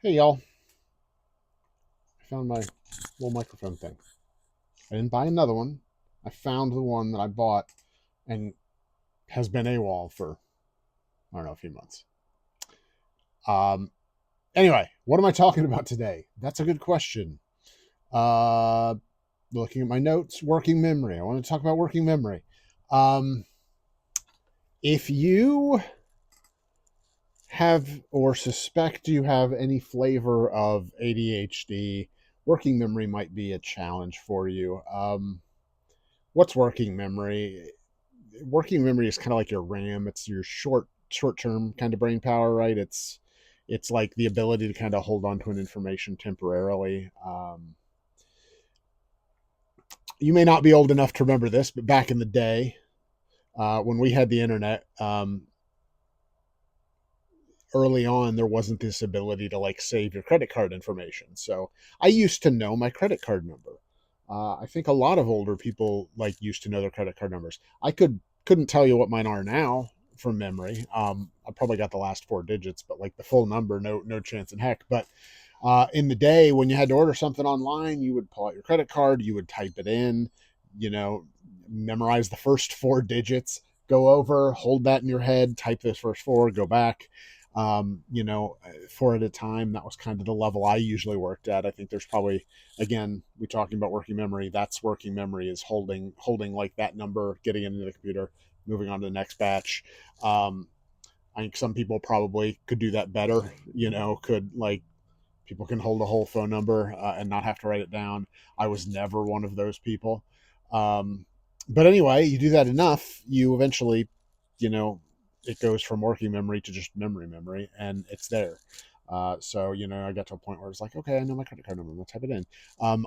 Hey y'all, I found my little microphone thing. I didn't buy another one. I found the one that I bought and has been AWOL for, I don't know, a few months. Um, anyway, what am I talking about today? That's a good question. Uh, Looking at my notes, working memory. I want to talk about working memory. Um, if you have or suspect you have any flavor of ADHD, working memory might be a challenge for you. What's working memory? Working memory is kind of like your RAM. It's your short term kind of brain power, right? It's like the ability to kind of hold on to an information temporarily. You may not be old enough to remember this, but back in the day, when we had the internet, early on there wasn't this ability to like save your credit card information. So I used to know my credit card number. I think a lot of older people like used to know their credit card numbers. Couldn't tell you what mine are now from memory. I probably got the last four digits, but like the full number, no chance in heck. But in the day when you had to order something online, you would pull out your credit card, you would type it in, you know, memorize the first four digits, go over, hold that in your head, type those first four, go back. Four at a time. That was kind of the level I usually worked at. I think there's probably, again, we're talking about working memory. That's working memory, is holding like that number, getting it into the computer, moving on to the next batch. Um, I think some people probably could do that better. Could like people can hold a whole phone number and not have to write it down. I was never one of those people. Um, but anyway, you do that enough, you eventually, you know, it goes from working memory to just memory, and it's there. I got to a point where it's like, okay, I know my credit card number. I'm gonna type it in.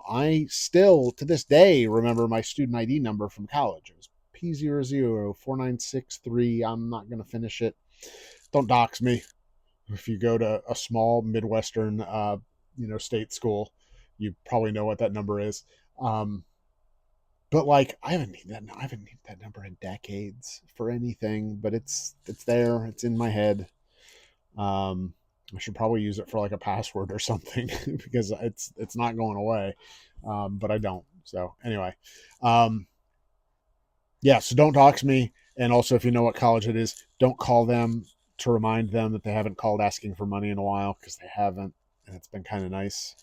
I still, to this day, remember my student ID number from college. It was P004963. I'm not gonna finish it. Don't dox me. If you go to a small Midwestern, state school, you probably know what that number is. Um, but like, I haven't needed that number in decades for anything. But it's there. It's in my head. Um, I should probably use it for like a password or something because it's not going away. But I don't. So anyway, um, yeah. So don't dox me. And also, if you know what college it is, don't call them to remind them that they haven't called asking for money in a while, because they haven't, and it's been kind of nice.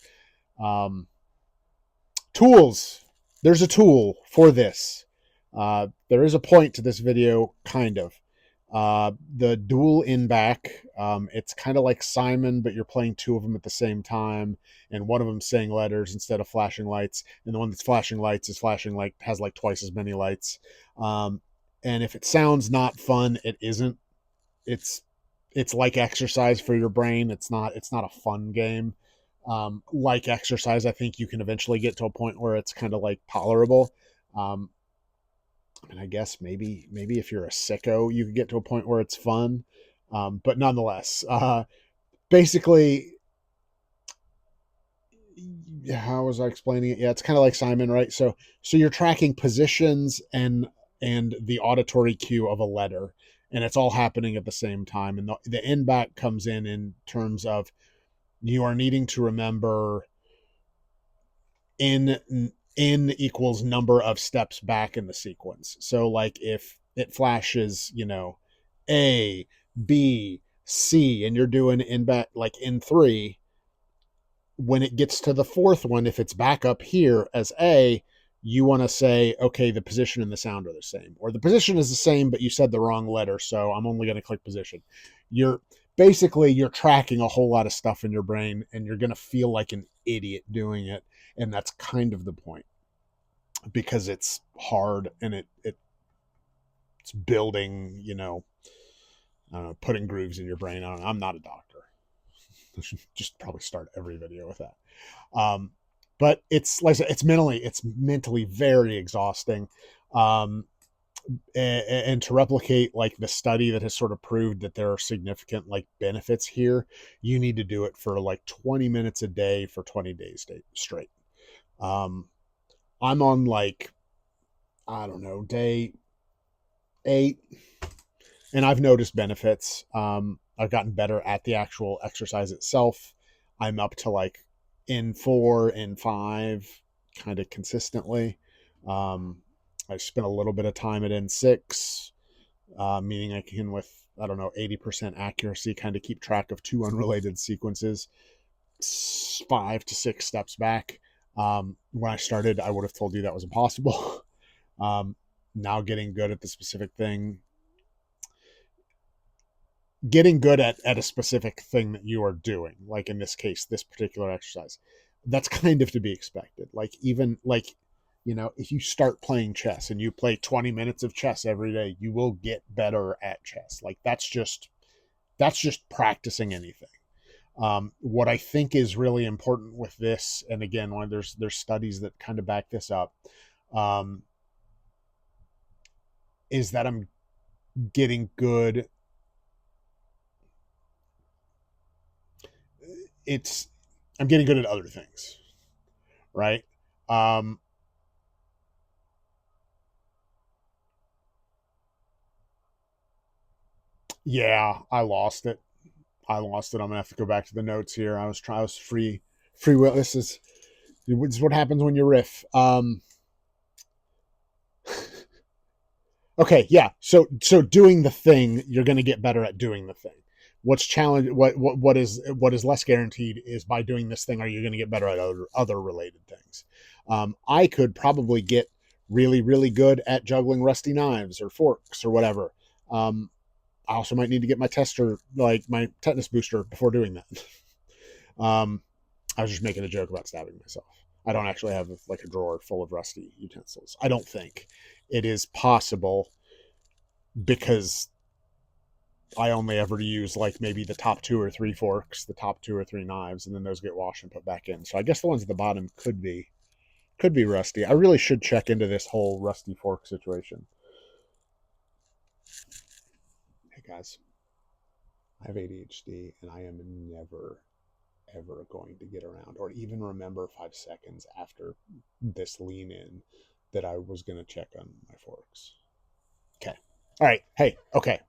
Um, Tools. There's a tool for this. There is a point to this video, kind of. The dual in back. It's kind of like Simon, but you're playing two of them at the same time, and one of them saying letters instead of flashing lights, and the one that's flashing lights is flashing like has like twice as many lights. Um, and if it sounds not fun, it isn't. It's it's like exercise for your brain. It's not a fun game. Like exercise, I think you can eventually get to a point where it's kind of like tolerable. Um, and I guess maybe if you're a sicko, you could get to a point where it's fun. But nonetheless, basically, how was I explaining it? Yeah, it's kind of like Simon, right? So you're tracking positions and the auditory cue of a letter, and it's all happening at the same time. And the end back comes in terms of you are needing to remember in equals number of steps back in the sequence. So like if it flashes, A, B, C, and you're doing in back like in three, when it gets to the fourth one, if it's back up here as A, you want to say, okay, the position and the sound are the same, or the position is the same, but you said the wrong letter, so I'm only going to click position. You're you're tracking a whole lot of stuff in your brain, and you're going to feel like an idiot doing it, and that's kind of the point, because it's hard and it's building, I don't know, putting grooves in your brain. I don't know, I'm not a doctor. I should just probably start every video with that. Um, but it's like I said, it's mentally very exhausting. Um, and to replicate like the study that has sort of proved that there are significant like benefits here, you need to do it for like 20 minutes a day for 20 days straight. Um, I'm on like, I don't know, day 8, and I've noticed benefits. I've gotten better at the actual exercise itself. I'm up to like in 4, in 5, kind of consistently. Um, I spent a little bit of time at N6, meaning I can, with, I don't know, 80% accuracy, kind of keep track of two unrelated sequences 5 to 6 steps back. When I started, I would have told you that was impossible. um, Now getting good at the specific thing, getting good at a specific thing that you are doing, like in this case, this particular exercise, that's kind of to be expected. Like, even like, if you start playing chess and you play 20 minutes of chess every day, you will get better at chess. Like, that's just practicing anything. What I think is really important with this, and again, when there's studies that kind of back this up, um, is that getting good. It's I'm getting good at other things, right? Um, yeah, I lost it. I'm gonna have to go back to the notes here. I was free will. This is what happens when you riff. Okay, yeah. So doing the thing, you're going to get better at doing the thing. What's challenge what is less guaranteed is, by doing this thing, are you going to get better at other related things. I could probably get really really good at juggling rusty knives or forks or whatever. Um, I also might need to get my tester, like my tetanus booster, before doing that. um, I was just making a joke about stabbing myself. I don't actually have like a drawer full of rusty utensils. I don't think it is possible, because I only ever use like maybe the top 2 or 3 forks, the top 2 or 3 knives, and then those get washed and put back in. So I guess the ones at the bottom could be rusty. I really should check into this whole rusty fork situation. Hey guys, I have ADHD and I am never ever going to get around or even remember 5 seconds after this lean in that I was going to check on my forks. Okay. All right. Hey, okay.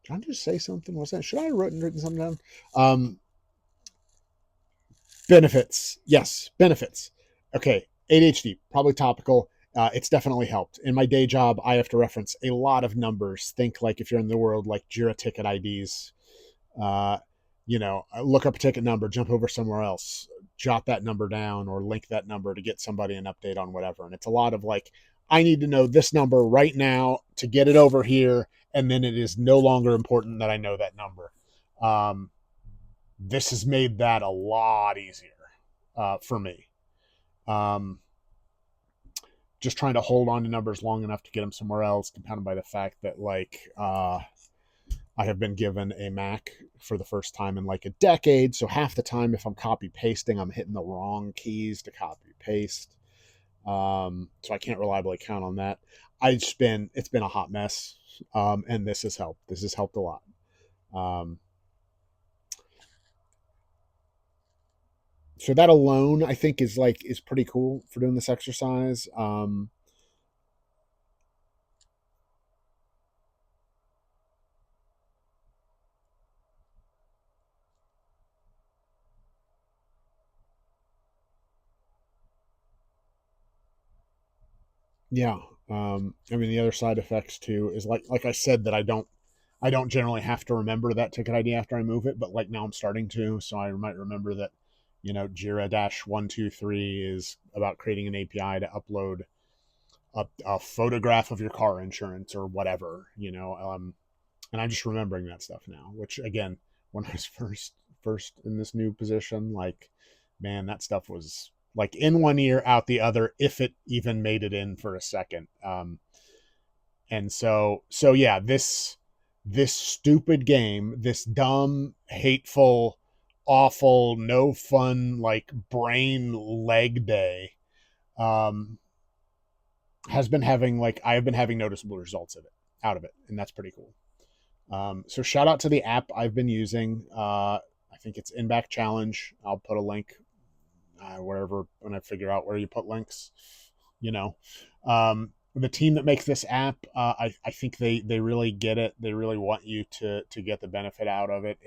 Did I just say something? Was that? Should I have written something down? Um, Benefits. Yes, benefits. Okay. ADHD, probably topical. It's definitely helped. In my day job, I have to reference a lot of numbers. Think like if you're in the world, like Jira ticket IDs. Uh, look up a ticket number, jump over somewhere else, jot that number down, or link that number to get somebody an update on whatever. And it's a lot of like, I need to know this number right now to get it over here, and then it is no longer important that I know that number. Um, this has made that a lot easier for me. Um, just trying to hold on to numbers long enough to get them somewhere else, compounded by the fact that I have been given a Mac for the first time in like a decade. So half the time, if I'm copy pasting, I'm hitting the wrong keys to copy paste. So I can't reliably count on that. It's been a hot mess. And this has helped. This has helped a lot. Um, so that alone, I think, is pretty cool for doing this exercise. Yeah. I mean, the other side effects too is like I said, that I don't generally have to remember that ticket ID after I move it, but like now I'm starting to, so I might remember that, Jira dash 123 is about creating an API to upload a photograph of your car insurance or whatever, and I'm just remembering that stuff now. Which again, when I was first in this new position, like, man, that stuff was like in one ear, out the other, if it even made it in for a second. And so yeah, this stupid game, this dumb, hateful, awful, no fun, like brain leg day, um, has been having like I have been having noticeable results of it out of it, and that's pretty cool. So shout out to the app I've been using. I think it's Inback Challenge. I'll put a link wherever when I figure out where you put links. You know, the team that makes this app, I think they really get it. They really want you to get the benefit out of it.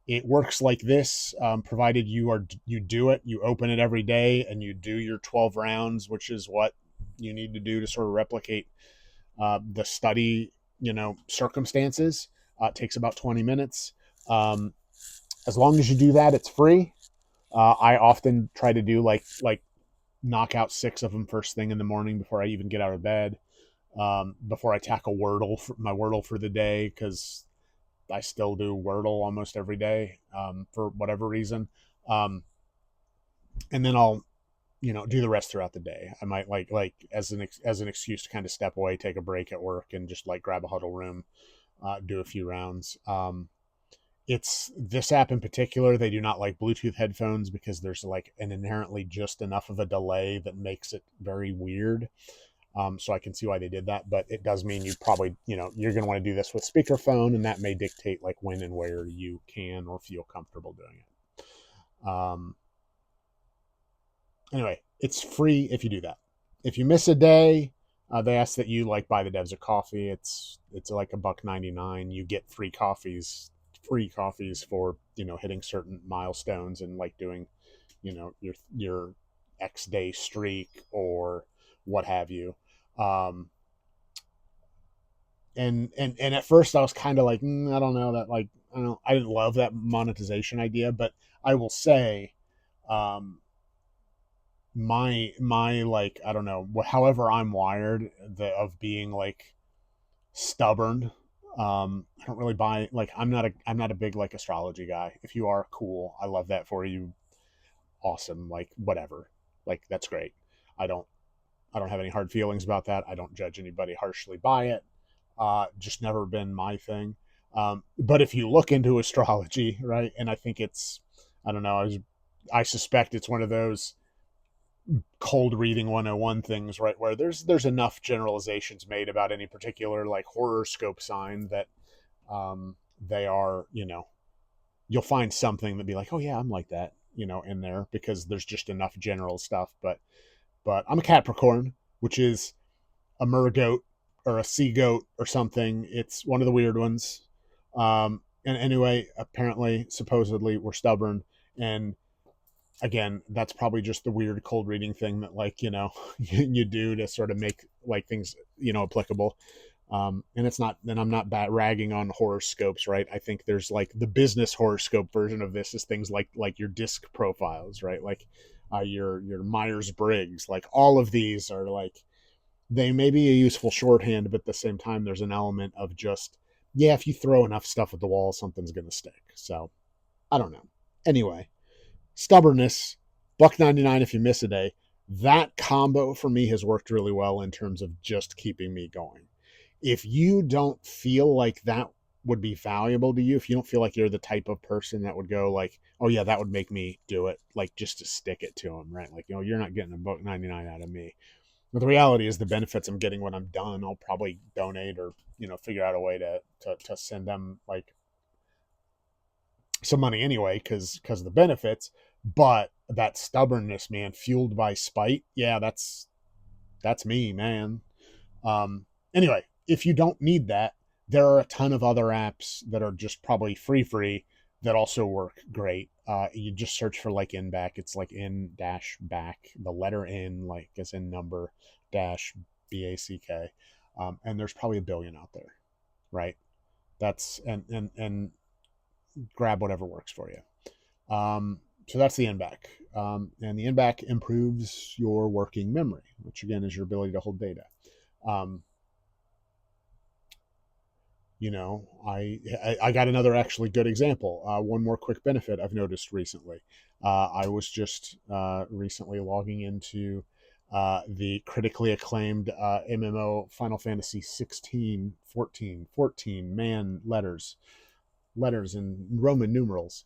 It works like this, provided you do it, you open it every day, and you do your 12 rounds, which is what you need to do to sort of replicate the study, circumstances. It takes about 20 minutes. Um, as long as you do that, it's free. I often try to do like knock out 6 of them first thing in the morning before I even get out of bed. Before I tackle my Wordle for the day, because I still do Wordle almost every day, for whatever reason. Um, and then I'll do the rest throughout the day. I might like as an excuse to kind of step away, take a break at work, and just like grab a huddle room, do a few rounds. It's this app in particular. They do not like Bluetooth headphones because there's like an inherently just enough of a delay that makes it very weird. So I can see why they did that, but it does mean you probably, you're going to want to do this with speakerphone, and that may dictate like when and where you can or feel comfortable doing it. Anyway, it's free if you do that. If you miss a day, they ask that you like buy the devs a coffee. It's like $1.99. You get free coffees for hitting certain milestones and like doing your X day streak or what have you. Um, and at first I was kind of like, I don't know that, like, I didn't love that monetization idea, but I will say, um, my like, I don't know, however I'm wired, of being like stubborn. I don't really buy, like, I'm not a big like astrology guy. If you are, cool, I love that for you, awesome, like whatever, like that's great. I don't i don't have any hard feelings about that. I don't judge anybody harshly by it. Just never been my thing. But if you look into astrology, right, and I think I don't know, I suspect it's one of those cold reading 101 things, right, where there's enough generalizations made about any particular like horoscope sign that they are, you'll find something that be like, oh yeah, I'm like that, in there, because there's just enough general stuff. But I'm a Capricorn, which is a mergoat or a sea goat or something. It's one of the weird ones. And anyway, apparently, supposedly, we're stubborn. And again, that's probably just the weird cold reading thing that, like, you do to sort of make like things, applicable. And it's not, and I'm not ragging on horoscopes, right? I think there's like the business horoscope version of this is things like your disc profiles, right? Like your Myers Briggs, like all of these are like, they may be a useful shorthand, but at the same time, there's an element of just, yeah, if you throw enough stuff at the wall, something's going to stick. So I don't know. Anyway, stubbornness, $1.99 if you miss a day. That combo for me has worked really well in terms of just keeping me going. If you don't feel like that would be valuable to you, if you don't feel like you're the type of person that would go like, oh yeah, that would make me do it, like just to stick it to them, right? Like, you're not getting $1.99 out of me. But the reality is the benefits I'm getting when I'm done, I'll probably donate or, figure out a way to send them like some money anyway, because of the benefits. But that stubbornness, man, fueled by spite, yeah, that's me, man. Anyway, if you don't need that, there are a ton of other apps that are just probably free that also work great. You just search for like in back. It's like in dash back, the letter N, like as in number, dash BACK. And there's probably a billion out there, right? That's and grab whatever works for you. So that's the in-back. And the in-back improves your working memory, which again is your ability to hold data. Um, I got another actually good example. One more quick benefit I've noticed recently. I was just recently logging into the critically acclaimed MMO Final Fantasy 16, 14, man, letters in Roman numerals.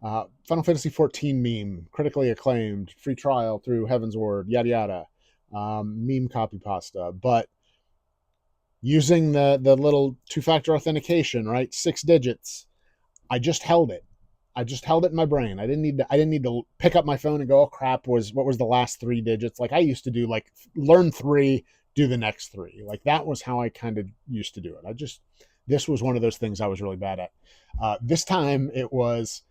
Final Fantasy 14 meme, critically acclaimed, free trial through Heaven's Word, yada yada. Meme copy pasta, but using the little two-factor authentication, right? 6 digits. I just held it. I just held it in my brain. I didn't need to pick up my phone and go, oh crap, what was the last 3 digits? Like I used to do, like learn 3, do the next 3. Like that was how I kind of used to do it. This was one of those things I was really bad at. This time it was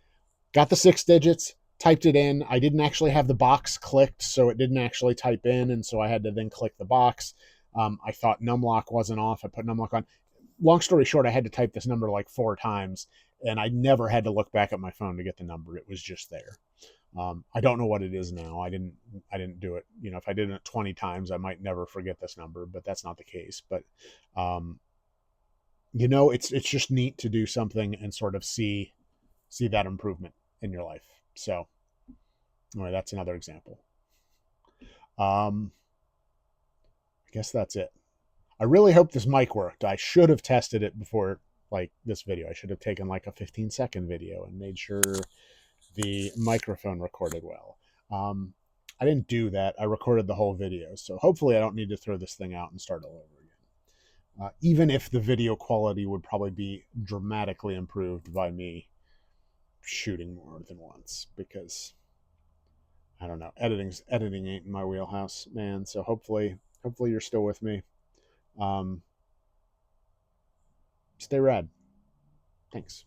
got the 6 digits, typed it in. I didn't actually have the box clicked, so it didn't actually type in, and so I had to then click the box. I thought numlock wasn't off. I put numlock on. Long story short, I had to type this number like 4 times, and I never had to look back at my phone to get the number. It was just there. I don't know what it is now. I didn't do it. You know, if I did it 20 times, I might never forget this number, but that's not the case. But um, you know, it's just neat to do something and sort of see that improvement in your life. So anyway, that's another example. I guess that's it. I really hope this mic worked. I should have tested it before like this video. I should have taken like a 15-second video and made sure the microphone recorded well. Um, I didn't do that. I recorded the whole video. So hopefully I don't need to throw this thing out and start all over again. Even if the video quality would probably be dramatically improved by me shooting more than once, because I don't know, editing ain't in my wheelhouse, man. So hopefully you're still with me. Um, Stay rad. Thanks.